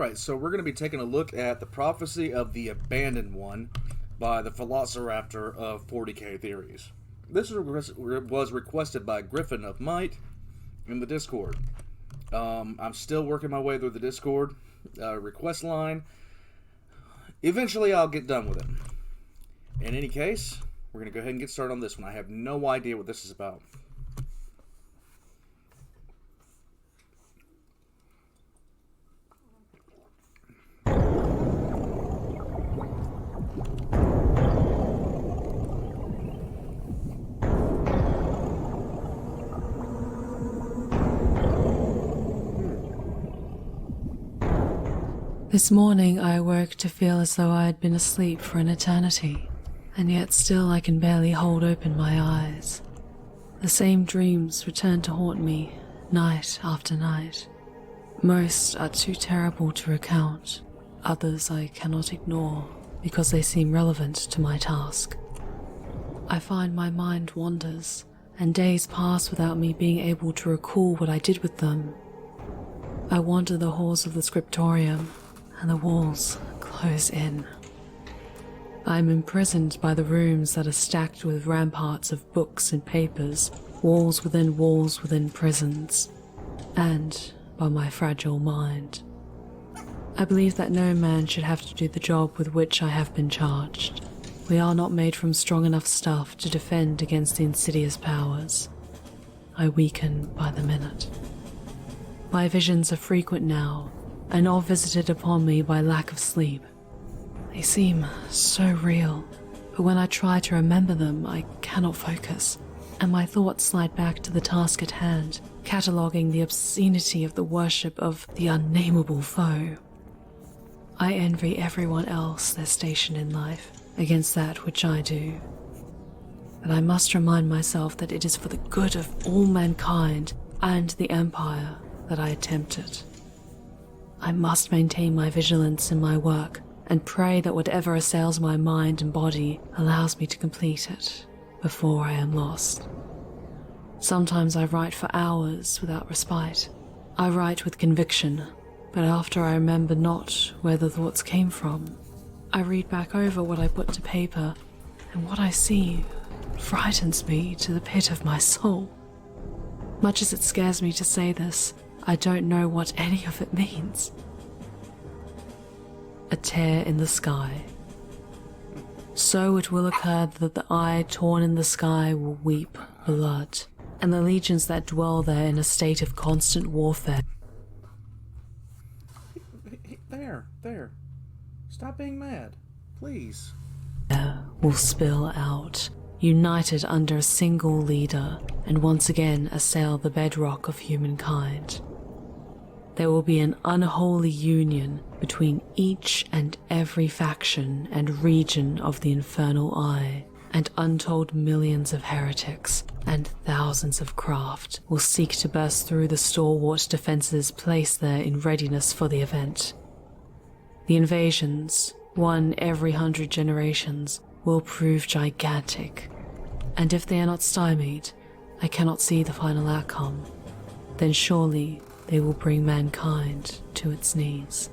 Alright, so we're going to be taking a look at the prophecy of the Abandoned One by the Velociraptor of 40k Theories. This was requested by Griffin of Might in the Discord. I'm still working my way through the Discord request line. Eventually I'll get done with it. In any case, we're going to go ahead and get started on this one. I have no idea what this is about. This morning I awoke to feel as though I had been asleep for an eternity, and yet still I can barely hold open my eyes. The same dreams return to haunt me, night after night. Most are too terrible to recount, others I cannot ignore because they seem relevant to my task. I find my mind wanders, and days pass without me being able to recall what I did with them. I wander the halls of the scriptorium, and the walls close in. I am imprisoned by the rooms that are stacked with ramparts of books and papers, walls within prisons, and by my fragile mind. I believe that no man should have to do the job with which I have been charged. We are not made from strong enough stuff to defend against the insidious powers. I weaken by the minute. My visions are frequent now, and all visited upon me by lack of sleep. They seem so real, but when I try to remember them, I cannot focus, and my thoughts slide back to the task at hand, cataloguing the obscenity of the worship of the unnameable foe. I envy everyone else their station in life against that which I do. But I must remind myself that it is for the good of all mankind and the Empire that I attempt it. I must maintain my vigilance in my work and pray that whatever assails my mind and body allows me to complete it before I am lost. Sometimes I write for hours without respite. I write with conviction, but after I remember not where the thoughts came from, I read back over what I put to paper, and what I see frightens me to the pit of my soul. Much as it scares me to say this, I don't know what any of it means. A tear in the sky. So it will occur that the eye torn in the sky will weep blood, and the legions that dwell there in a state of constant warfare. There. Stop being mad, please. Will spill out, united under a single leader, and once again assail the bedrock of humankind. There will be an unholy union between each and every faction and region of the Infernal Eye, and untold millions of heretics and thousands of craft will seek to burst through the stalwart defenses placed there in readiness for the event. The invasions, one every 100 generations, will prove gigantic, and if they are not stymied, I cannot see the final outcome. Then surely they will bring mankind to its knees.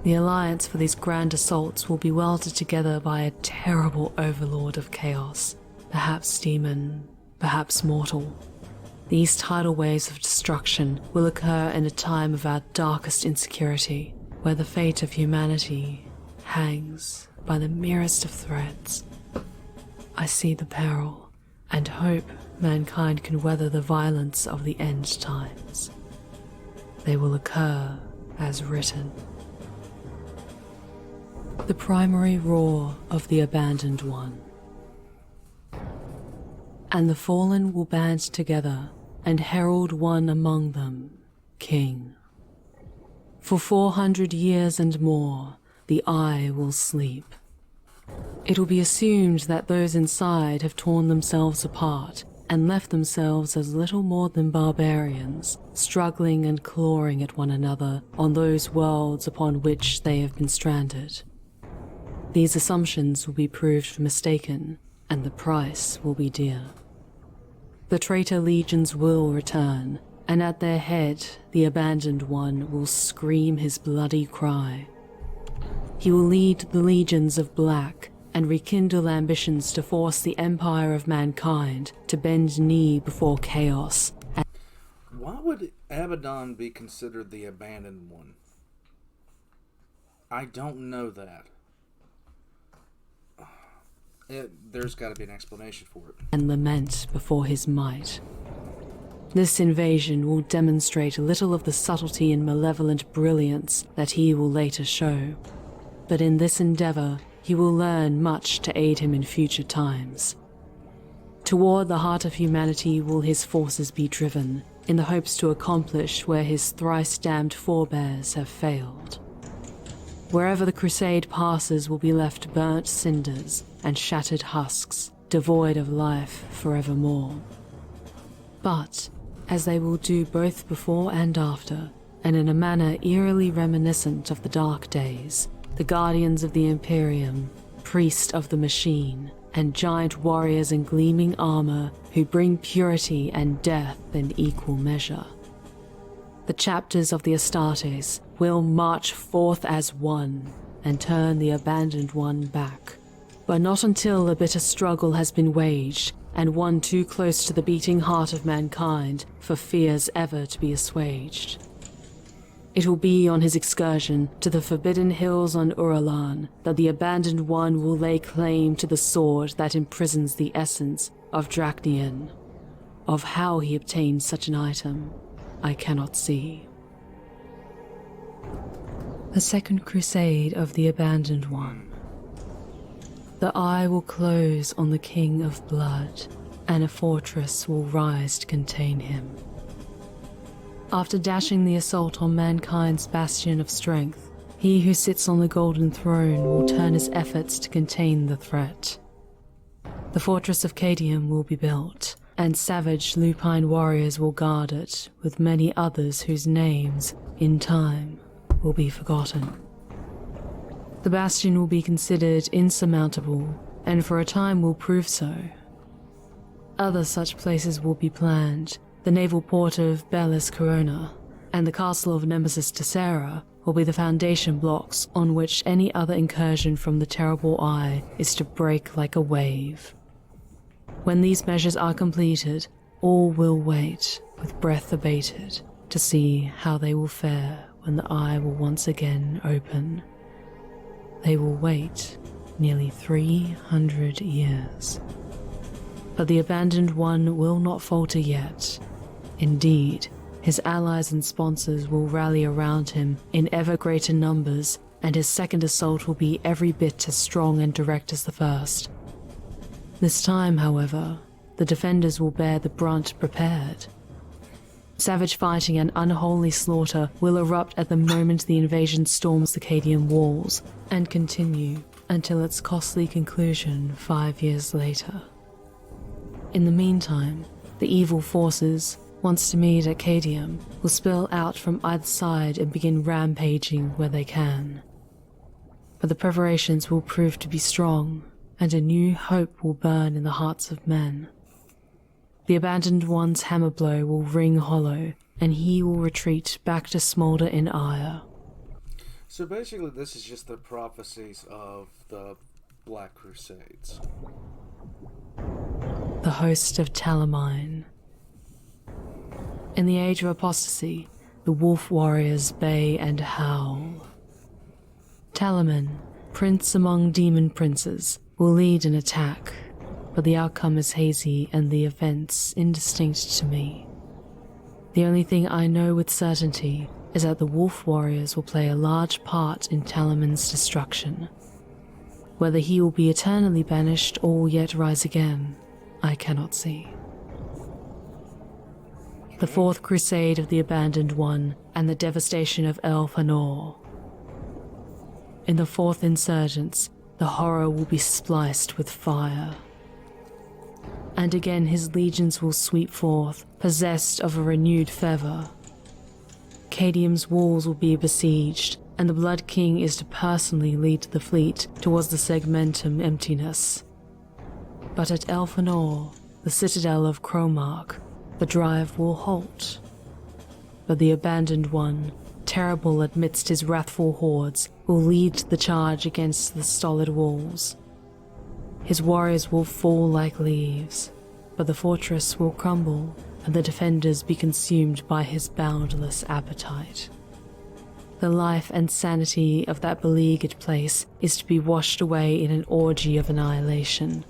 The alliance for these grand assaults will be welded together by a terrible overlord of chaos, perhaps demon, perhaps mortal. These tidal waves of destruction will occur in a time of our darkest insecurity, where the fate of humanity hangs by the merest of threads. I see the peril, and hope mankind can weather the violence of the end times. They will occur as written. The primary roar of the Abandoned One. And the fallen will band together and herald one among them, King. For 400 years and more, the Eye will sleep. It will be assumed that those inside have torn themselves apart and left themselves as little more than barbarians, struggling and clawing at one another on those worlds upon which they have been stranded. These assumptions will be proved mistaken, and the price will be dear. The traitor legions will return, and at their head the Abandoned One will scream his bloody cry. He will lead the legions of black and rekindle ambitions to force the empire of mankind to bend knee before chaos. Why would Abaddon be considered the Abandoned One? I don't know that. There's got to be an explanation for it. And lament before his might. This invasion will demonstrate a little of the subtlety and malevolent brilliance that he will later show. But in this endeavor, he will learn much to aid him in future times. Toward the heart of humanity will his forces be driven, in the hopes to accomplish where his thrice-damned forebears have failed. Wherever the Crusade passes will be left burnt cinders and shattered husks, devoid of life forevermore. But, as they will do both before and after, and in a manner eerily reminiscent of the dark days, the guardians of the Imperium, priest of the machine, and giant warriors in gleaming armor who bring purity and death in equal measure. The chapters of the Astartes will march forth as one and turn the Abandoned One back, but not until a bitter struggle has been waged and one too close to the beating heart of mankind for fears ever to be assuaged. It will be on his excursion to the forbidden hills on Uralan that the Abandoned One will lay claim to the sword that imprisons the essence of Dracnian. Of how he obtained such an item, I cannot see. The Second Crusade of the Abandoned One. The eye will close on the King of Blood, and a fortress will rise to contain him. After dashing the assault on mankind's bastion of strength, he who sits on the golden throne will turn his efforts to contain the threat. The fortress of Cadium will be built, and savage lupine warriors will guard it, with many others whose names, in time, will be forgotten. The bastion will be considered insurmountable, and for a time will prove so. Other such places will be planned. The naval port of Bellis Corona and the castle of Nemesis Tessera will be the foundation blocks on which any other incursion from the terrible eye is to break like a wave. When these measures are completed, all will wait, with breath abated, to see how they will fare when the eye will once again open. They will wait nearly 300 years. But the Abandoned One will not falter yet. Indeed, his allies and sponsors will rally around him in ever greater numbers, and his second assault will be every bit as strong and direct as the first. This time, however, the defenders will bear the brunt prepared. Savage fighting and unholy slaughter will erupt at the moment the invasion storms the Cadian walls, and continue until its costly conclusion 5 years later. In the meantime, the evil forces, once to meet at Cadium, will spill out from either side and begin rampaging where they can. But the preparations will prove to be strong, and a new hope will burn in the hearts of men. The Abandoned One's hammer blow will ring hollow, and he will retreat back to smolder in ire. So basically this is just the prophecies of the Black Crusades. The host of Talamine. In the age of apostasy, the wolf warriors bay and howl. Talaman, prince among demon princes, will lead an attack, but the outcome is hazy and the events indistinct to me. The only thing I know with certainty is that the wolf warriors will play a large part in Talaman's destruction. Whether he will be eternally banished or will yet rise again, I cannot see. The Fourth Crusade of the Abandoned One and the devastation of El Fanor. In the Fourth Insurgence, the horror will be spliced with fire. And again his legions will sweep forth, possessed of a renewed fervor. Cadium's walls will be besieged, and the Blood King is to personally lead the fleet towards the Segmentum emptiness. But at El Fanor, the citadel of Cromark, the drive will halt, But the Abandoned One, terrible amidst his wrathful hordes, will lead the charge against the stolid walls. His warriors will fall like leaves, but the fortress will crumble and the defenders be consumed by his boundless appetite. The life and sanity of that beleaguered place is to be washed away in an orgy of annihilation.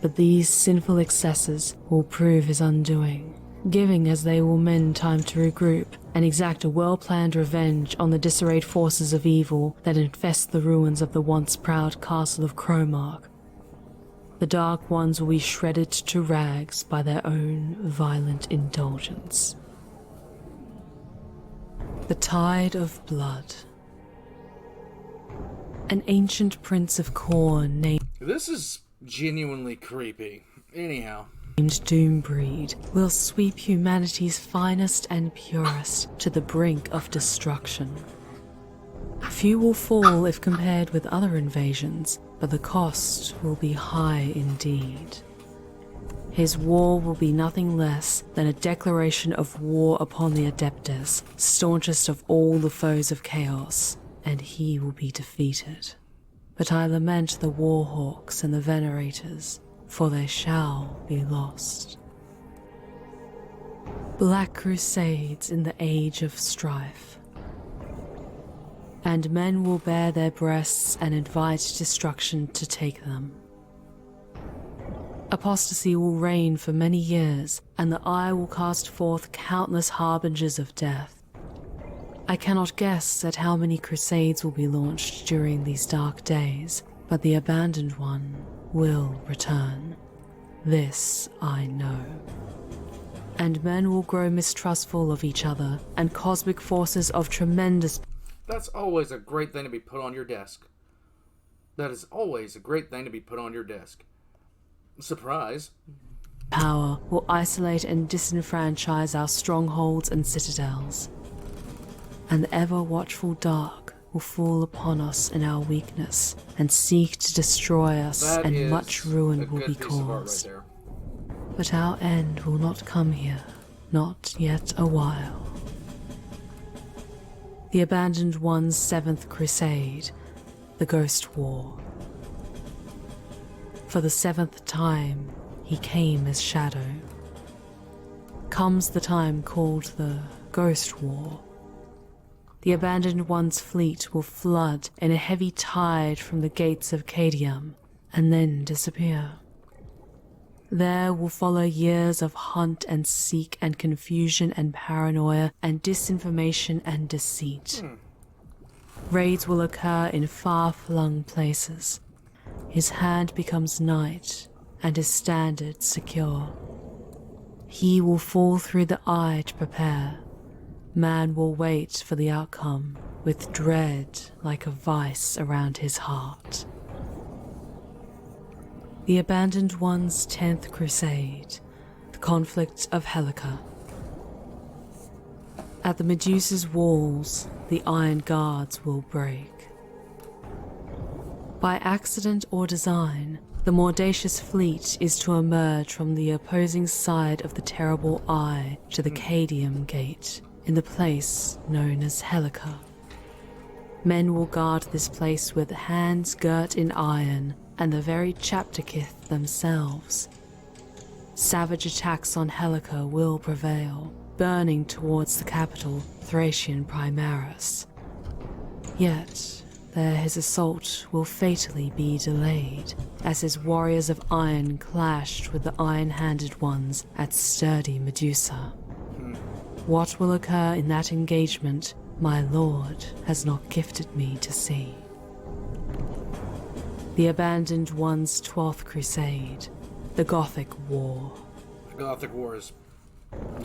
But these sinful excesses will prove his undoing, giving as they will men time to regroup and exact a well-planned revenge on the disarrayed forces of evil that infest the ruins of the once proud castle of Cromark. The Dark Ones will be shredded to rags by their own violent indulgence. The Tide of Blood. An ancient prince of Khorne named... This is genuinely creepy. Anyhow. Doombreed will sweep humanity's finest and purest to the brink of destruction. Few will fall if compared with other invasions, but the cost will be high indeed. His war will be nothing less than a declaration of war upon the Adeptus, staunchest of all the foes of chaos, and he will be defeated. But I lament the Warhawks and the Venerators, for they shall be lost. Black Crusades in the Age of Strife. And men will bare their breasts and invite destruction to take them. Apostasy will reign for many years, and the Eye will cast forth countless harbingers of death. I cannot guess at how many crusades will be launched during these dark days, but the Abandoned One will return. This I know. And men will grow mistrustful of each other, and cosmic forces of tremendous... That's always a great thing to be put on your desk. That is always a great thing to be put on your desk. Surprise. Power will isolate and disenfranchise our strongholds and citadels. And the ever-watchful dark will fall upon us in our weakness and seek to destroy us, and much ruin will be caused. But our end will not come here, not yet a while. The Abandoned One's 7th Crusade, the Ghost War. For the 7th time, he came as shadow. Comes the time called the Ghost War. The Abandoned One's fleet will flood in a heavy tide from the gates of Cadium, and then disappear. There will follow years of hunt and seek and confusion and paranoia and disinformation and deceit. Raids will occur in far-flung places. His hand becomes night and his standard secure. He will fall through the eye to prepare. Man will wait for the outcome with dread like a vice around his heart. The Abandoned One's 10th Crusade, the Conflict of Helica. At the Medusa's walls, the Iron Guards will break. By accident or design, the Mordacious fleet is to emerge from the opposing side of the terrible Eye to the Cadium Gate, in the place known as Helica. Men will guard this place with hands girt in iron, and the very Chapterkith themselves. Savage attacks on Helica will prevail, burning towards the capital, Thracian Primaris. Yet, there his assault will fatally be delayed, as his warriors of iron clashed with the iron-handed ones at sturdy Medusa. What will occur in that engagement, my lord has not gifted me to see. The Abandoned One's 12th Crusade, the Gothic War. The Gothic Wars.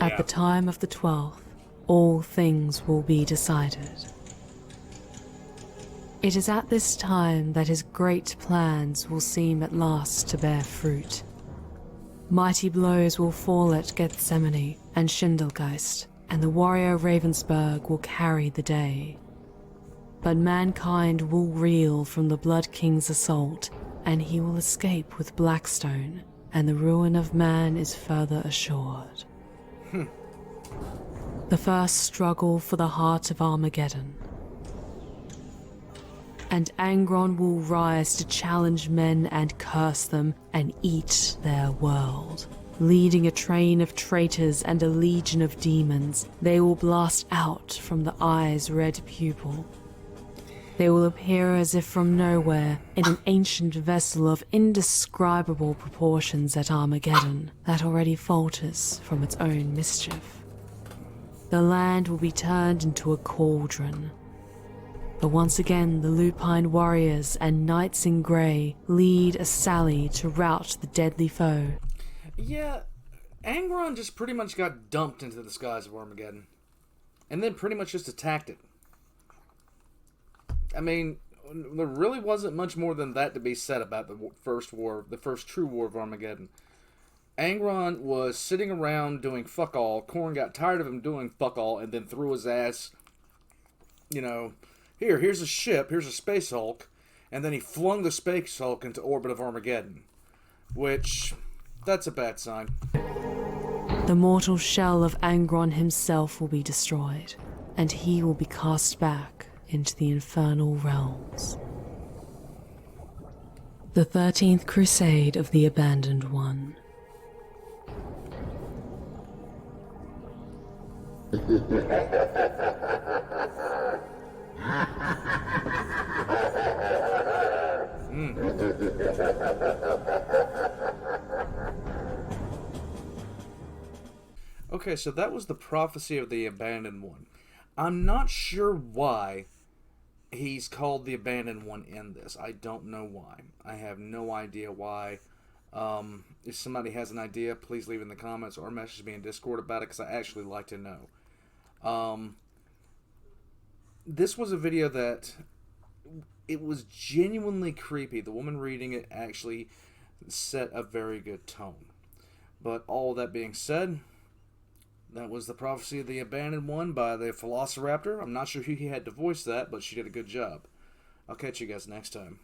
At the time of the 12th, all things will be decided. It is at this time that his great plans will seem at last to bear fruit. Mighty blows will fall at Gethsemane and Schindelgeist, and the warrior Ravensburg will carry the day. But mankind will reel from the Blood King's assault, and he will escape with Blackstone, and the ruin of man is further assured. The first struggle for the heart of Armageddon. And Angron will rise to challenge men and curse them and eat their world. Leading a train of traitors and a legion of demons, they will blast out from the eye's red pupil. They will appear as if from nowhere in an ancient vessel of indescribable proportions at Armageddon that already falters from its own mischief. The land will be turned into a cauldron. But once again, the lupine warriors and knights in grey lead a sally to rout the deadly foe. Yeah, Angron just pretty much got dumped into the skies of Armageddon. And then pretty much just attacked it. I mean, there really wasn't much more than that to be said about the first true war of Armageddon. Angron was sitting around doing fuck all. Khorne got tired of him doing fuck all and then threw his ass, here's a ship, here's a Space Hulk, and then he flung the Space Hulk into orbit of Armageddon. Which, that's a bad sign. The mortal shell of Angron himself will be destroyed, and he will be cast back into the infernal realms. The 13th Crusade of the Abandoned One. Okay, so that was the prophecy of the Abandoned One. I'm not sure why he's called the Abandoned One in this. I don't know why. I have no idea why. If somebody has an idea, please leave in the comments or message me in Discord about it, because I actually like to know. This was a video that it was genuinely creepy. The woman reading it actually set a very good tone. But all that being said, that was the prophecy of the Abandoned One by the Velociraptor. I'm not sure who he had to voice that, but she did a good job. I'll catch you guys next time.